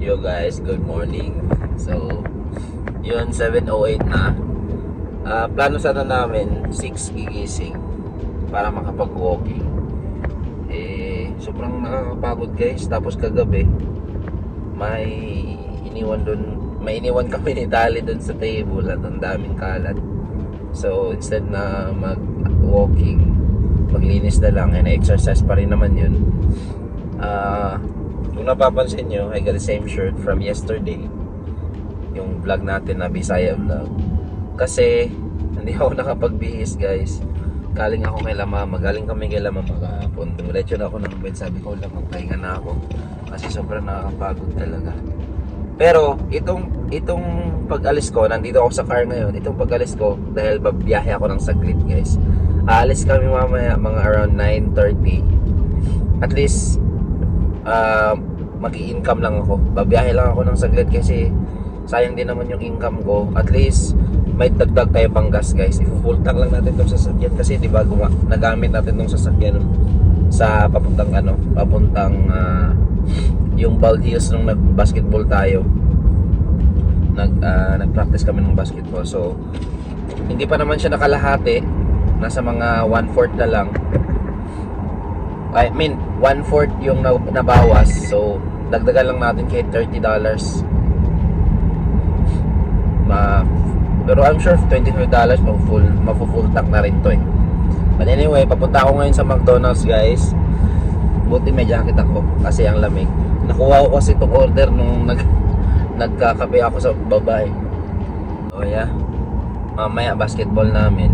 Yo guys, good morning. So, yun 7:08 na. Plano sana namin 6 gigising para makapag-walking. Sobrang nakakapagod guys. Tapos kagabi, may iniwan kami ni Tali dun sa table at ang daming kalat. So, instead na mag-walking, maglinis na lang and exercise pa rin naman yun. Kung napapansin nyo, I got the same shirt from yesterday, yung vlog natin na Bisaya vlog. Kasi hindi ako nakapagbihis guys. Galing ako kay Mama, galing kami kay Mama kahapon. Dumiretso na ako ng bed, sabi ko lang magpahinga na ako kasi sobrang nakakapagod talaga. Pero itong pag-alis ko, nandito ako sa car ngayon. Itong pag-alis ko dahil babiyahe ako ng saglit guys. Aalis kami mamaya mga around 9:30. At least mag-i-income lang ako. Babiyahe lang ako ng saglit kasi sayang din naman yung income ko. At least may dagdag tayo pang gas guys. I-full tank lang natin itong sasakyan kasi di ba nagamit natin itong sasakyan sa papuntang yung Bald Hills nung nag-basketball tayo. Nag-practice kami ng basketball. So hindi pa naman siya nakalahati. Nasa mga 1/4 na lang. I mean 1/4 yung nabawas. So dagdagan lang natin kahit $30. Pero I'm sure $25 mafu-full tank na rin to eh. But anyway, papunta ako ngayon sa McDonald's guys. Buti may jacket ako kasi ang lamig. Nakuha ko kasi itong order nung nagkakape ako sa babae. So yeah, mamaya basketball namin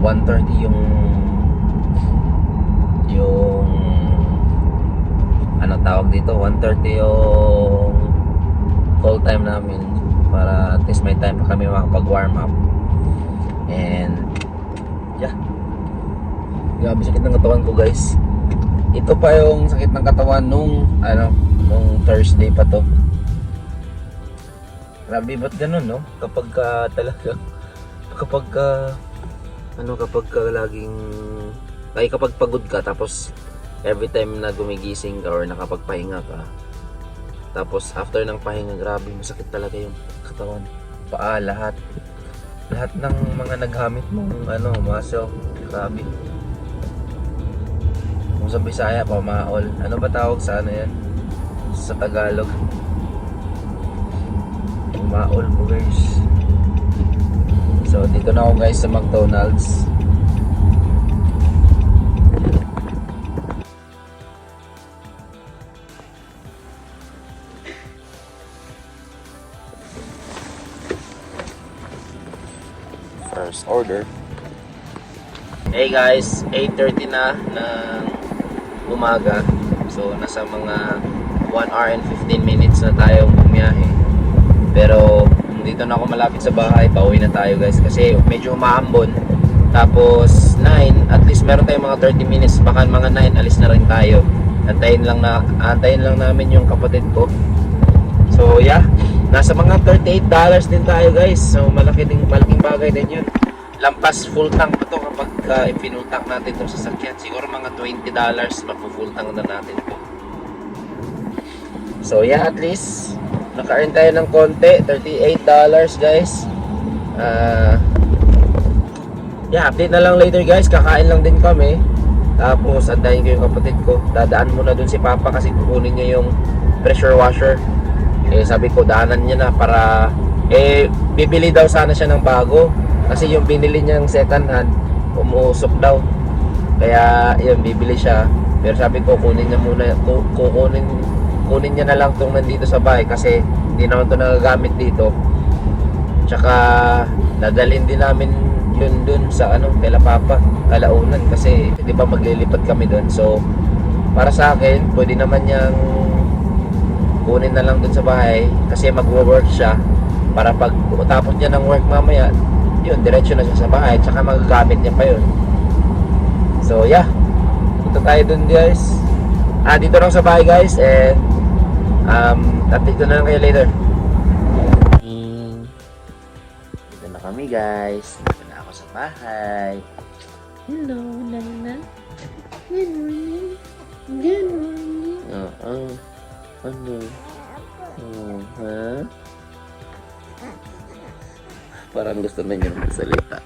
1:30 yung ano tawag dito, 1:30 yung call time namin para at least may time pa kami makapag warm up. And yeah, grabe sakit ng katawan ko guys. Ito pa yung sakit ng katawan nung Thursday pa to. Grabe, ba't ganun no? Kapag pagod ka tapos every time na gumigising ka or nakapagpahinga ka, tapos after ng pahinga, grabe masakit talaga yung katawan, paa, lahat ng mga naghamit mong muscle, grabe. Kung sa Bisaya, pamaol. Ano ba tawag sa yan? Sa Tagalog, pamaol po guys. So dito na ako guys sa McDonald's. First order. Hey guys, 8:30 na ng umaga. So nasa mga 1 hour and 15 minutes na tayong bumiyahe. Pero dito na ako malapit sa bahay, pauwi na tayo guys kasi medyo umaambon. Tapos 9, at least meron tayong mga 30 minutes, baka mga 9 alis na rin tayo. Antayin lang namin yung kapatid ko. So yeah, nasa mga $38 din tayo guys. So malaking bagay din yun. Lampas full tank pa to kapag i-full tank natin itong sasakyan. Siguro mga $20 mapu-full tank na natin to. So yeah, at least naka-earn tayo ng konti, $38 guys. Yeah, update na lang later guys. Kakain lang din kami. Tapos antayin ko yung kapatid ko. Dadaan muna dun si Papa kasi kukunin niya yung pressure washer. Sabi ko daanan niya na para bibili daw sana siya ng bago kasi yung binili niyang second hand umuusok daw, kaya yun bibili siya. Pero sabi ko kunin niya muna, kunin niya na lang tong nandito sa bahay kasi hindi naman to nagagamit dito. Tsaka dadalhin din namin yun dun sa kay Papa kalaunan kasi di ba maglilipat kami dun. So para sa akin pwede naman niyang kunin na lang dun sa bahay kasi magwo-work siya para pag tapos niya ng work mamaya, yun, diretso na siya sa bahay tsaka magagamit niya pa yun. So yeah, punta tayo dun guys. Dito lang sa bahay guys and update ko na lang kayo later. Dito na kami guys. Dito na ako sa bahay. Hello, Nana. Good morning. Good morning. Ano? Ha? Parang gusto na niya magsalita.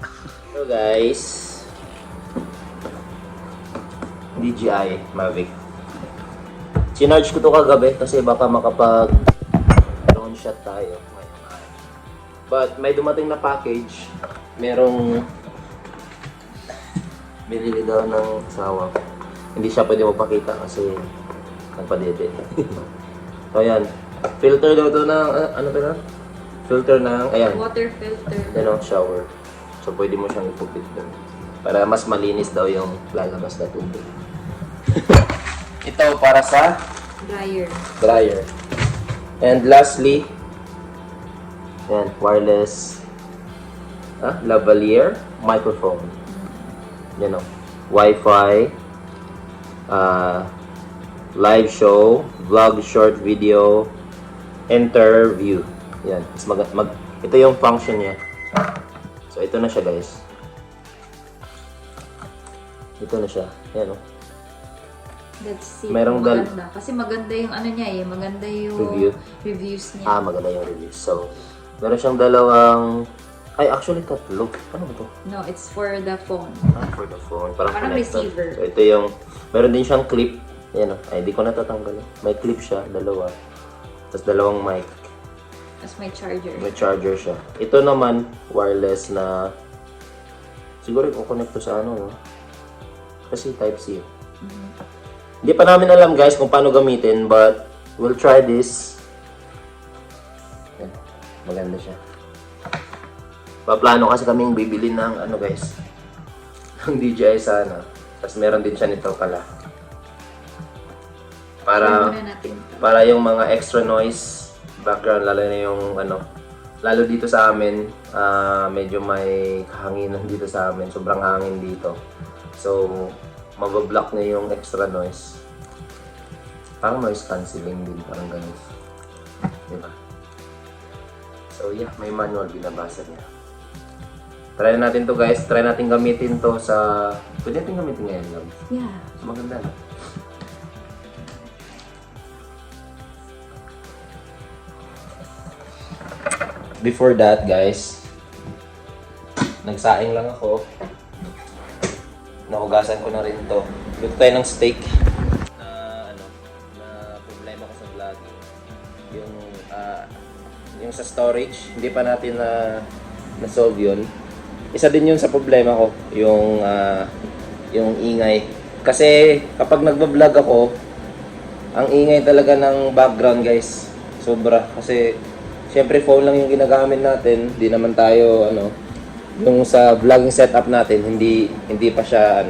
So guys, DJI Mavic. Sinarge ko to kagabi kasi baka makapag drone shot tayo. But may dumating na package. Merong binili daw ng asawa. Hindi siya pwede mapakita kasi nagpadede. So ayan, filter daw to ng ano to na? Filter ng ayan. Water filter. Yan ang shower. So pwede mo siyang ipupit doon. Para mas malinis daw yung lalabas na tubig. Ito para sa dryer. And lastly, yan, wireless lavalier microphone. Yan o. Wi-Fi, live show, vlog, short video, interview. Yan. Ito yung function niya. So, ito na siya, guys. Ito na siya. Yan o. Let's see. Merong maganda. Kasi maganda yung ano niya eh. Maganda yung reviews niya. Maganda yung reviews. So, meron siyang dalawang... Ay, actually, tatlo. Ano ba to? No, it's for the phone. For the phone. Parang connector. receiver. So, ito yung... Meron din siyang clip. Ayan o. Ay, di ko natatanggal. May clip siya. Dalawa. Tapos dalawang mic. Tapos may charger. May charger siya. Ito naman, wireless na... Siguro i-connect to sa ano, no? Kasi Type-C. Hindi pa namin alam, guys, kung paano gamitin. But, we'll try this. Ayan. Maganda siya. Paplano kasi kaming bibili ng ano guys, ng DJI sana. Tapos meron din siya nito pala. Para yung mga extra noise, background, lalo na yung ano, lalo dito sa amin, medyo may kahanginan dito sa amin, sobrang hangin dito. So, mabablock niya yung extra noise. Parang noise cancelling din, parang ganun. Diba? So yeah, may manual, binabasa niya. Try natin to guys. Try natin gamitin to sa... Pwede natin gamitin ngayon lang. Yeah. Maganda na. Before that guys, nagsaing lang ako. Nahugasan ko na rin to. Luto tayo ng steak. Na problema ko sa vlogging. Yung sa storage, hindi pa natin na-solve yun. Isa din yun sa problema ko, yung ingay. Kasi kapag nagbablog ako, ang ingay talaga ng background guys. Sobra. Kasi syempre phone lang yung ginagamit natin. Hindi naman tayo yung sa vlogging setup natin, hindi pa siya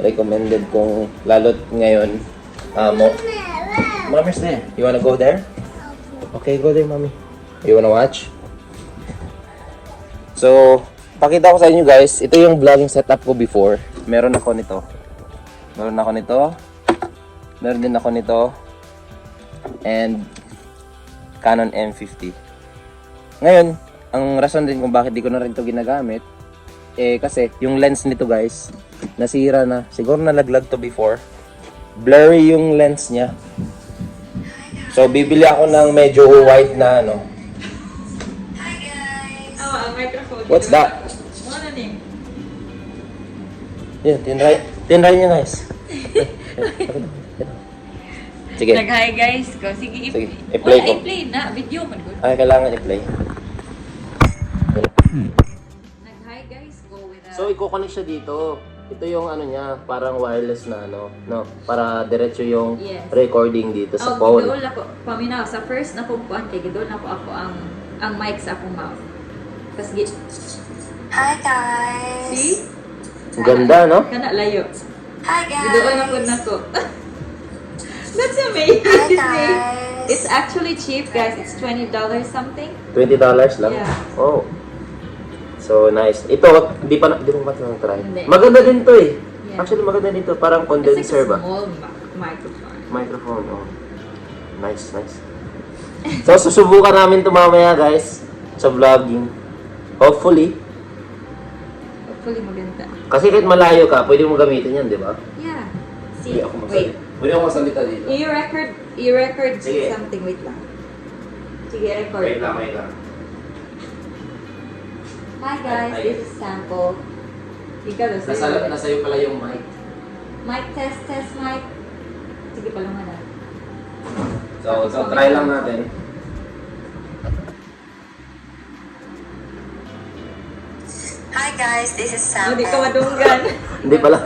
recommended kung lalo't ngayon. Mommy's there. You wanna go there? Okay, go there, mommy. You wanna watch? So, pakita ko sa inyo guys, ito yung vlogging setup ko before. Meron ako nito. Meron din ako nito. And Canon M50. Ngayon, ang rason din kung bakit di ko na rin ito ginagamit, kasi yung lens nito guys, nasira na. Siguro nalaglag to before. Blurry yung lens niya. So, bibili ako ng medyo wide na Microphone. What's that? Ano name? Yan, tinry niyo guys. Sige. Nag-hi guys ko. Sige, i-play ko. I-play na. Video man good. Ay, kailangan i-play. Nag-hi guys ko with So, i-connect siya dito. Ito yung niya, parang wireless na para diretso yung recording dito sa phone. Gidol ako. Paminaw, sa first na pumpuan kay gidol na po ako ang mic sa akong mouth. Tapos Hi guys! see? Ang ganda, no? Kana layo. Hi guys! Gidol na po na ko. That's amazing. Hi guys! It's actually cheap guys. It's $20 something. $20 lang? Yeah. Oh. So, nice. Ito, di mo ba ito try? Hindi. Maganda din to eh. Yeah. Actually, maganda dito. Parang It's condenser like a ba? small microphone. Microphone, oh. Nice. So, susubukan namin ito mamaya guys. Sa vlogging. Hopefully. Hopefully maganda. Kasi kahit malayo ka, pwede mo gamitin yan, di ba? Yeah. Hindi See? ako Wait. masali. Pwede ako magsalita dito. I-record Sige. something. Wait lang. Sige, record. Wait lang. Hi guys, Hi. this is sample. Ikaw daw, sa'yo. Nasa'yo pala yung mic. Mic test, mic. Sige, palungan na. So try lang natin. Hi guys, this is Hindi ka Sample. madunggan. Hindi pala.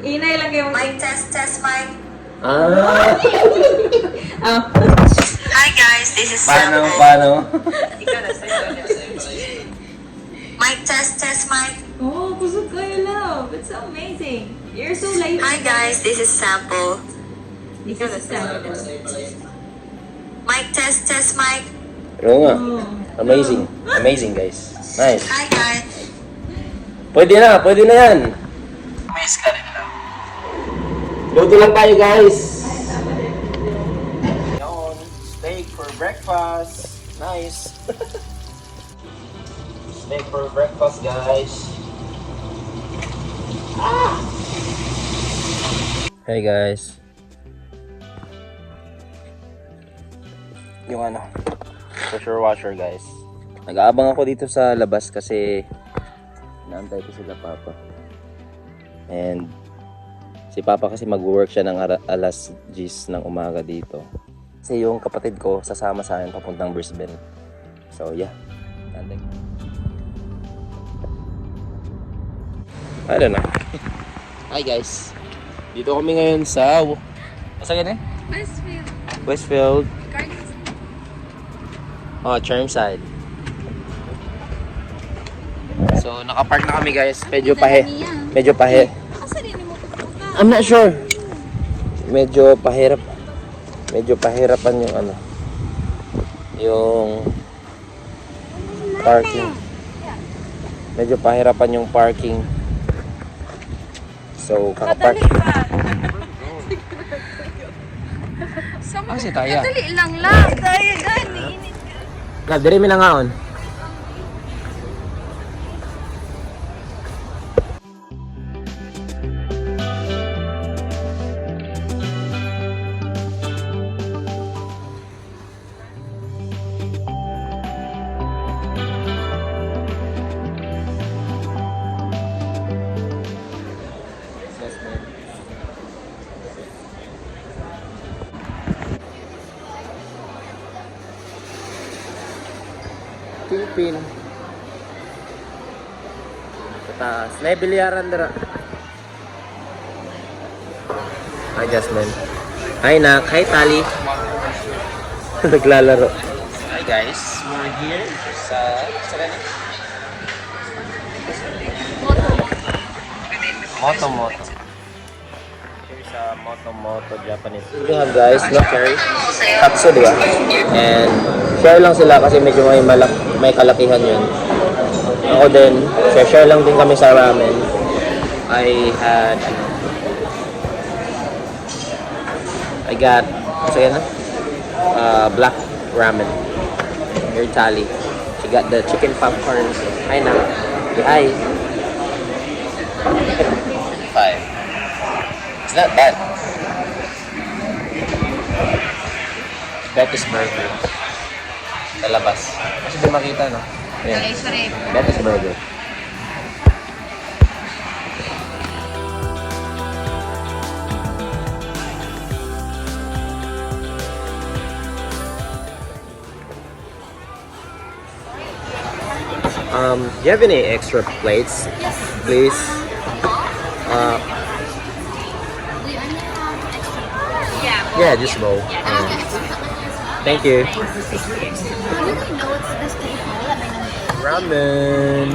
Inay lang kayo. Mic test, mic. Ah! Ah. Hi guys, this is Paano? Sample. Mic test, mic. Oh, busog kayo, love. It's so amazing. You're so light. Hi guys, this is Sample. This is sample. Mic test, mic. Oo nga. Oh. Amazing. Amazing guys. Nice. Hi guys. Pwede na yan. Miss ka rin lang. Luto lang tayo guys. Yun, steak for breakfast. Nice. Steak for breakfast guys. Hey guys. Yung pressure washer guys. Nag-aabang ako dito sa labas kasi naantay ko sila papa. And si papa kasi mag-work siya ng alas 10 ng umaga dito. Kasi yung kapatid ko sasama sa akin papuntang Brisbane. So yeah. Naantay ko. I don't know. Hi guys. Dito kami ngayon sa saan Westfield. Westfield. Oh, Chermside. So, nakapark na kami guys. Medyo pahe. I'm not sure. Medyo pahirapan yung yung parking. Medyo pahirapan yung parking. So, kakapark. Si Taya. Dali lang. Taya, gani. Lab, diri mi nangaon. Philippine. Taas. May bilyaran dira. Hi Jasmine. Hi Nak. Hi Tali. Naglalaro. Hi guys. We're here sa gani? Moto. Here sa Moto Japanese. Yan guys, no carry. Tatsu diba? And share lang sila kasi medyo may kalakihan yun. Ako din, share lang din kami sa ramen. I got, black ramen. Here, Tali. She got the chicken popcorn. Hi na. Hi. 5. It's not bad. Betty's Burger. Sa labas. Kasi di makita, no? Ayan. Betty's Burger. Do you have any extra plates? Yes. Please. Yeah, just bowl. Thank you. Ramen.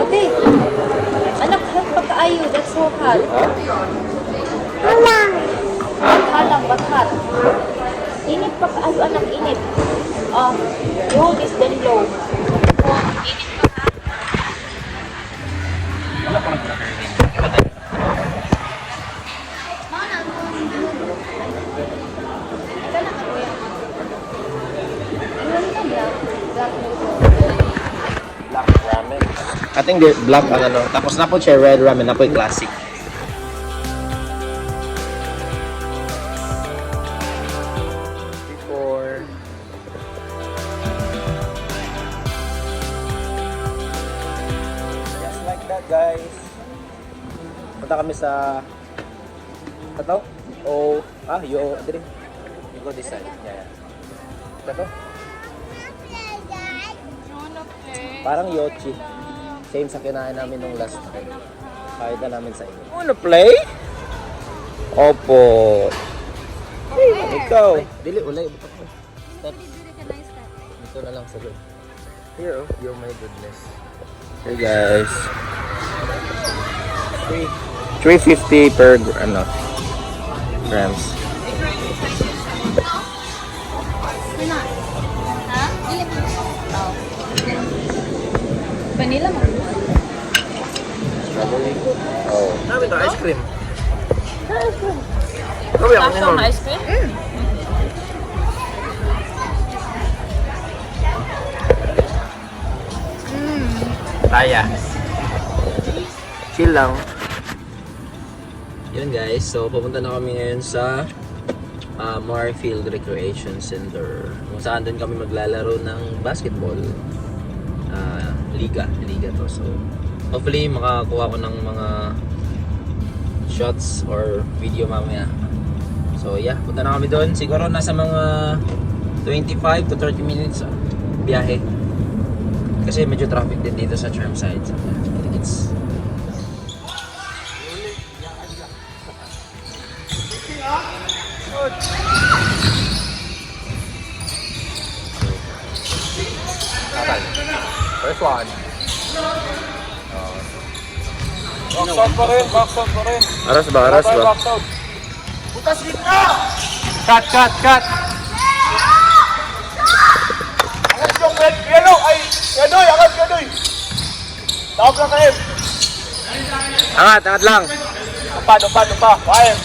Okay. Anak, hot pa kaayo. That's so hot. But hot. Init pa kaayo, anak, init. Hold is then low. Init pa ka. Black ramen. Ating black ang ano. Tapos na po siya red ramen, na po yung classic. Before. Just like that, guys. Punta kami sa ito? Yo, dito. You go this side. Yeah. Ito? Parang Yochi. Same sa kinain namin nung last time. Kahit na namin sa inyo. Wanna play? Opo. Ikaw. Dili, ulay. Step. Dito na lang sa loob. Here, oh. Yo, my goodness. Hey, guys. 350 per grams. Vanilla mo. Strawberry. Oh. Namin to ice cream. Kasang ice cream? Taya. Chill lang. Yun guys, so pupunta na kami ngayon sa Marfield Recreation Center. Kung saan doon kami maglalaro ng basketball. Liga to. So hopefully makakuha ko ng mga shots or video mamaya. So yeah, punta na kami doon. Siguro nasa mga 25 to 30 minutes biyahe. Kasi medyo traffic din dito sa Chermside. So, it's first one. Box out pa rin. Aras ba? Box out. Butas gitna! Cut! Angat yung red, yellow, ay, yadoy, angat yadoy. Tawag lang kayo. Angat lang. Umpa. Fire.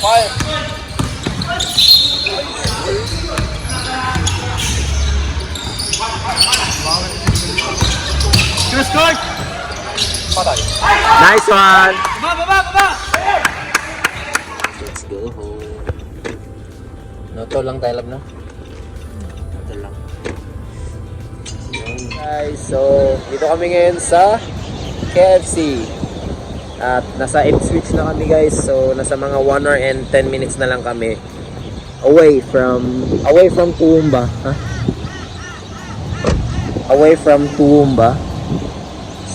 Just guard! Patay. Nice one. Baba! Let's go home. Noto lang tayo, lab, no? Noto lang. Yun, guys, so dito kami ngayon sa KFC. At nasa Ipswich na kami, guys. So nasa mga 1 hour and 10 minutes na lang kami away from Toowoomba. Away from Toowoomba.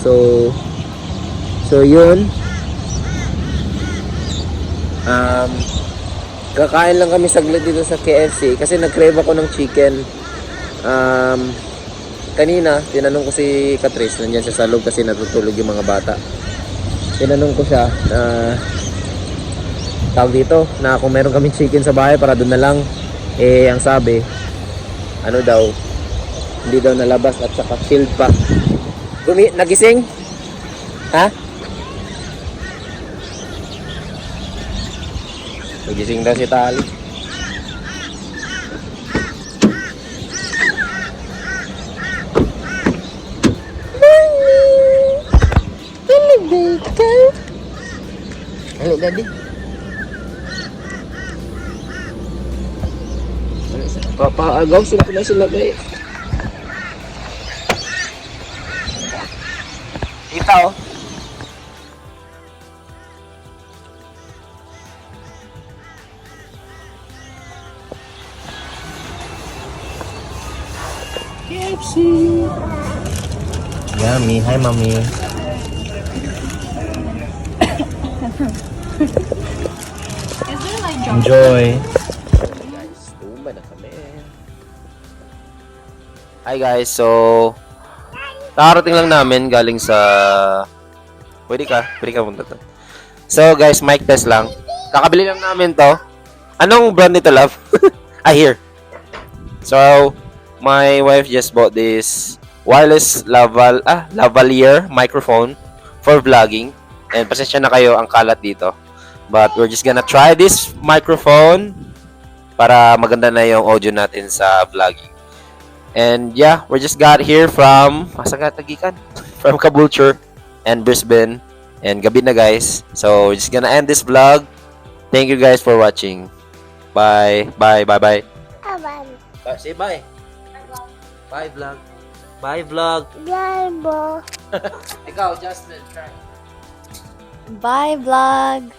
So yun. Kakain lang kami saglit dito sa KFC kasi nag-crave ako ng chicken. Kanina, tinanong ko si Catrice, nandiyan siya sa loob kasi natutulog yung mga bata. Tinanong ko siya na tawag dito, na kung meron kaming chicken sa bahay para doon na lang. Ang sabi, ano daw, hindi daw nalabas at saka chilled pa. Nagising? Ha? Nagising daw si Tali. Hello, Daddy. Papaagaw sila ba eh. Kita oh. KFC. Yummy. Hi, Mommy. Enjoy. Guys, tumba na kami. Hi guys, so nakarating lang namin galing sa Pwede ka punta to. So guys, mic test lang. Kakabili lang namin to. Anong brand nito, love? Here. So my wife just bought this wireless lavalier microphone for vlogging. And pasensya na kayo ang kalat dito. But we're just gonna try this microphone para maganda na yung audio natin sa vlogging. And yeah, we just got here from from Caboolture. and Brisbane. And gabi na guys. So, just gonna end this vlog. Thank you guys for watching. Bye. Bye. Bye. Bye. Bye. Say bye. Bye vlog. Bye vlog. Ikaw, Jasmine. Try. Bye, vlog!